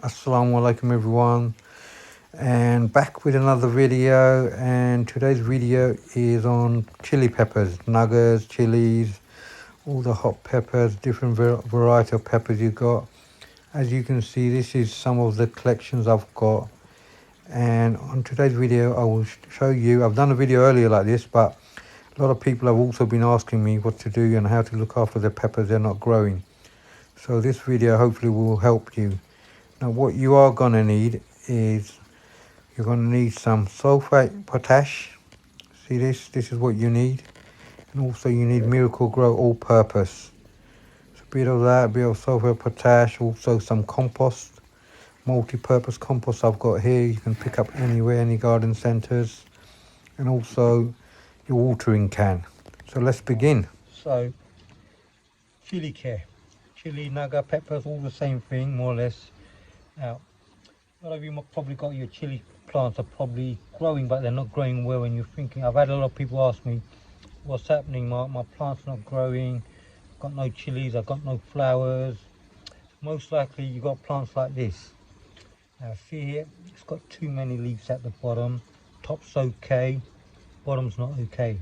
Assalamu alaikum everyone, and back with another video. And today's video is on chili peppers, nuggets, chilies, all the hot peppers, different variety of peppers you got. As you can see, this is some of the collections I've got, and on today's video I will show you. I've done a video earlier like this, but a lot of people have also been asking me what to do and how to look after the peppers they're not growing. So this video hopefully will help you. Now what you are going to need is you're going to need some sulfate potash. See this? This is what you need. And also you need Miracle Grow All Purpose. So a bit of that, a bit of sulfate potash, also some compost, multi-purpose compost I've got here. You can pick up anywhere, any garden centres. And also your watering can. So let's begin. So chili care. Chili, naga, peppers, all the same thing, more or less. Now, a lot of you probably got your chili plants are probably growing, but they're not growing well, and you're thinking, I've had a lot of people ask me, what's happening, my plant's not growing, I've got no chilies, I've got no flowers. Most likely you've got plants like this. Now see here, it's got too many leaves at the bottom, top's okay, bottom's not okay.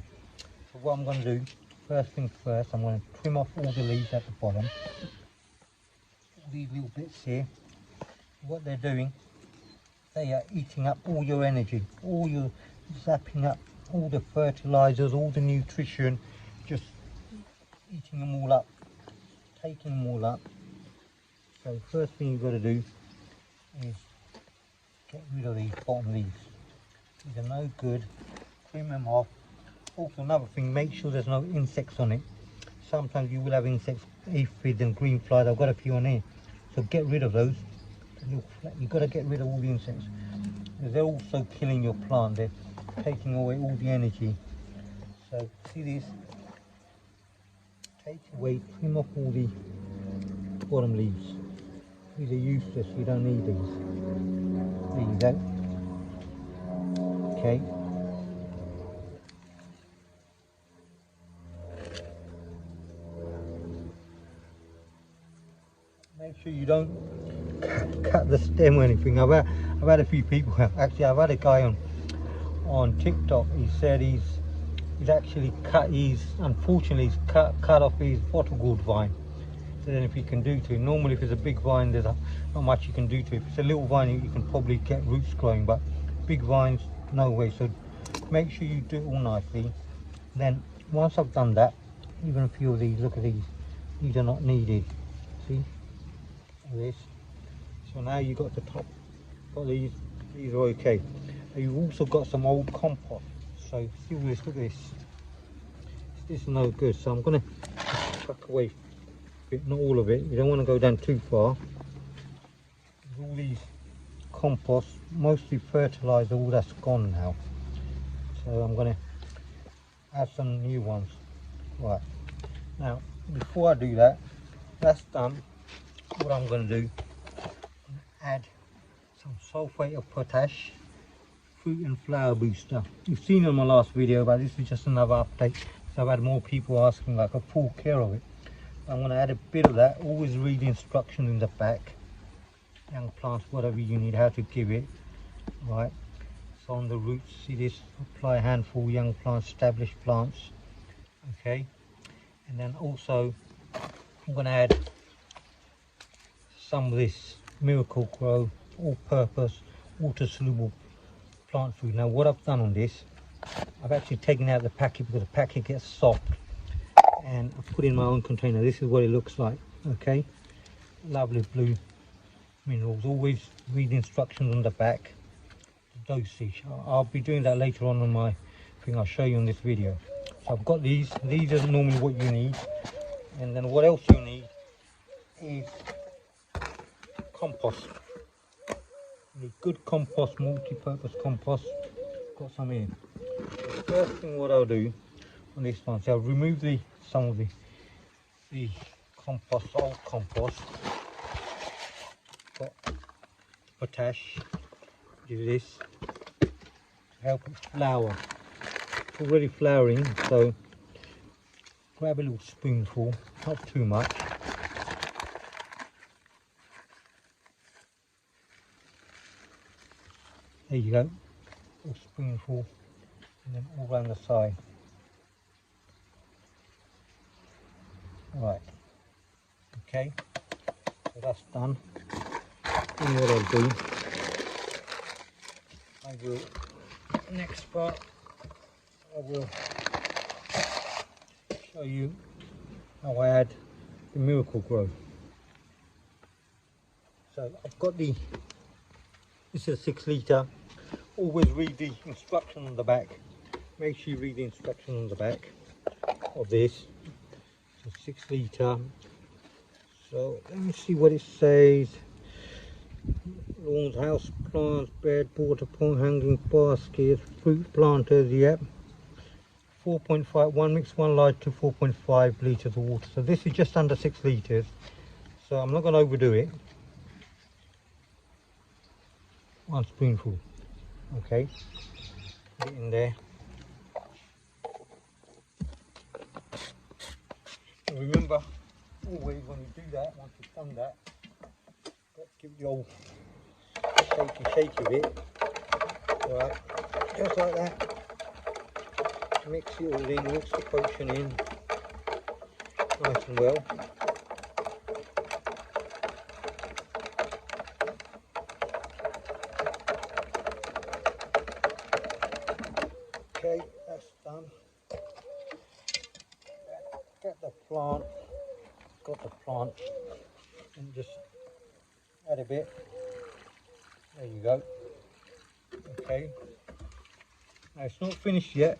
So what I'm going to do, first things first, I'm going to trim off all the leaves at the bottom, all these little bits here. What they're doing, they are eating up all your energy, all your zapping up all the fertilizers, all the nutrition, just eating them all up, taking them all up. So first thing you've got to do is get rid of these bottom leaves. These are no good, trim them off. Also another thing, make sure there's no insects on it. Sometimes you will have insects, aphids and green flies. I've got a few on here, so get rid of those. You've got to get rid of all the insects. They're also killing your plant, they're taking away all the energy. So see this, take away, trim off all the bottom leaves. These are useless, you don't need these. There you go. Okay. Make sure you don't cut the stem or anything. I've had a few people, actually I've had a guy on TikTok, he said he's actually cut unfortunately he's cut off his bottle gourd vine. So then if you can do to it, normally if it's a big vine there's not much you can do to it. If it's a little vine you can probably get roots growing, but big vines no way. So make sure you do it all nicely. Then once I've done that, even a few of these, look at these are not needed, see this. So now you got the top, got these are okay. You've also got some old compost. So see all this, look at this. This is no good. So I'm gonna tuck away a bit, not all of it. You don't want to go down too far. All these compost, mostly fertiliser, all that's gone now. So I'm gonna add some new ones. Right. Now before I do that, that's done. What I'm gonna do, add some sulfate of potash, fruit and flower booster. You've seen it in my last video, but this is just another update. So I've had more people asking like a full care of it. I'm going to add a bit of that. Always read the instructions in the back. Young plants, whatever you need, how to give it. Right. So on the roots, see this, apply a handful, young plants, established plants. Okay. And then also I'm going to add some of this Miracle Grow All Purpose Water Soluble Plant Food. Now what I've done on this, I've actually taken out the packet because the packet gets soft, and I've put in my own container. This is what it looks like. Okay, lovely blue minerals. Always read the instructions on the back, the dosage. I'll be doing that later on my thing. I'll show you on this video. So I've got these are normally what you need, and then what else you need is compost. You need good compost, multi-purpose compost. Got some in. The first thing what I'll do on this one, so I'll remove some of the compost, old compost. Got potash, do this to help it flower. It's already flowering, so grab a little spoonful, not too much. There you go, a spoonful, and then all around the side. Right, okay, so that's done. And what I'll do, I will, next part, I will show you how I add the Miracle Grow. So I've got this is a 6 litre. Always read the instruction on the back. Make sure you read the instruction on the back of this. It's a 6 litre. So let me see what it says. Lawns, house plants, bed, water pond, hanging baskets, fruit planters, yep. 4.5, mix 1 litre to 4.5 litres of water. So this is just under 6 litres. So I'm not going to overdo it. 1 spoonful. Okay. Put it in there. And remember, always when you do that, once you've done that, give it the old shaky of it. Alright, just like that. Mix it all in, mix the potion in nice and well. Okay, that's done. Get the plant, got the plant, and just add a bit. There you go. Okay. Now it's not finished yet.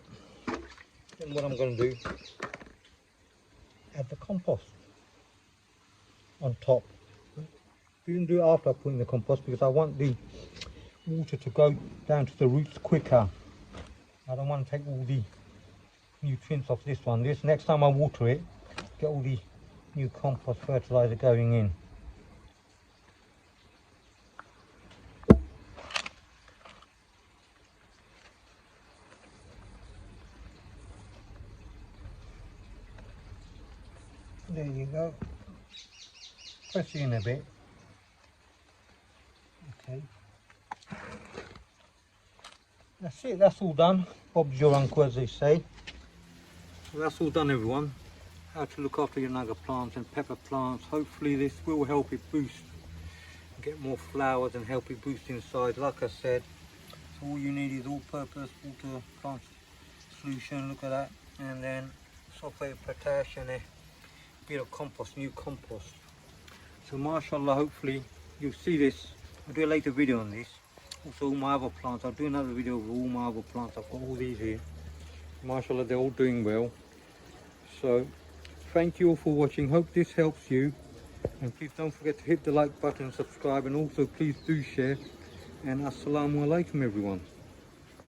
Then what I'm going to do, add the compost on top. You can do it after I put in the compost because I want the water to go down to the roots quicker. I don't want to take all the nutrients off this one. This next time I water it, get all the new compost fertiliser going in. There you go. Press it in a bit. Okay. That's it, that's all done. Bob's your uncle, as they say. So that's all done, everyone. How to look after your Naga plants and pepper plants. Hopefully this will help it boost, get more flowers and help it boost inside. Like I said, so all you need is all-purpose water plant solution. Look at that, and then sulfate of potash and a bit of compost, new compost. So mashallah, hopefully you'll see this. I'll do a later video on this. Also all my other plants, I'll do another video of all my other plants. I've got all these here. Mashallah, they're all doing well. So thank you all for watching. Hope this helps you, and please don't forget to hit the like button, subscribe, and also please do share. And assalamu alaikum, everyone.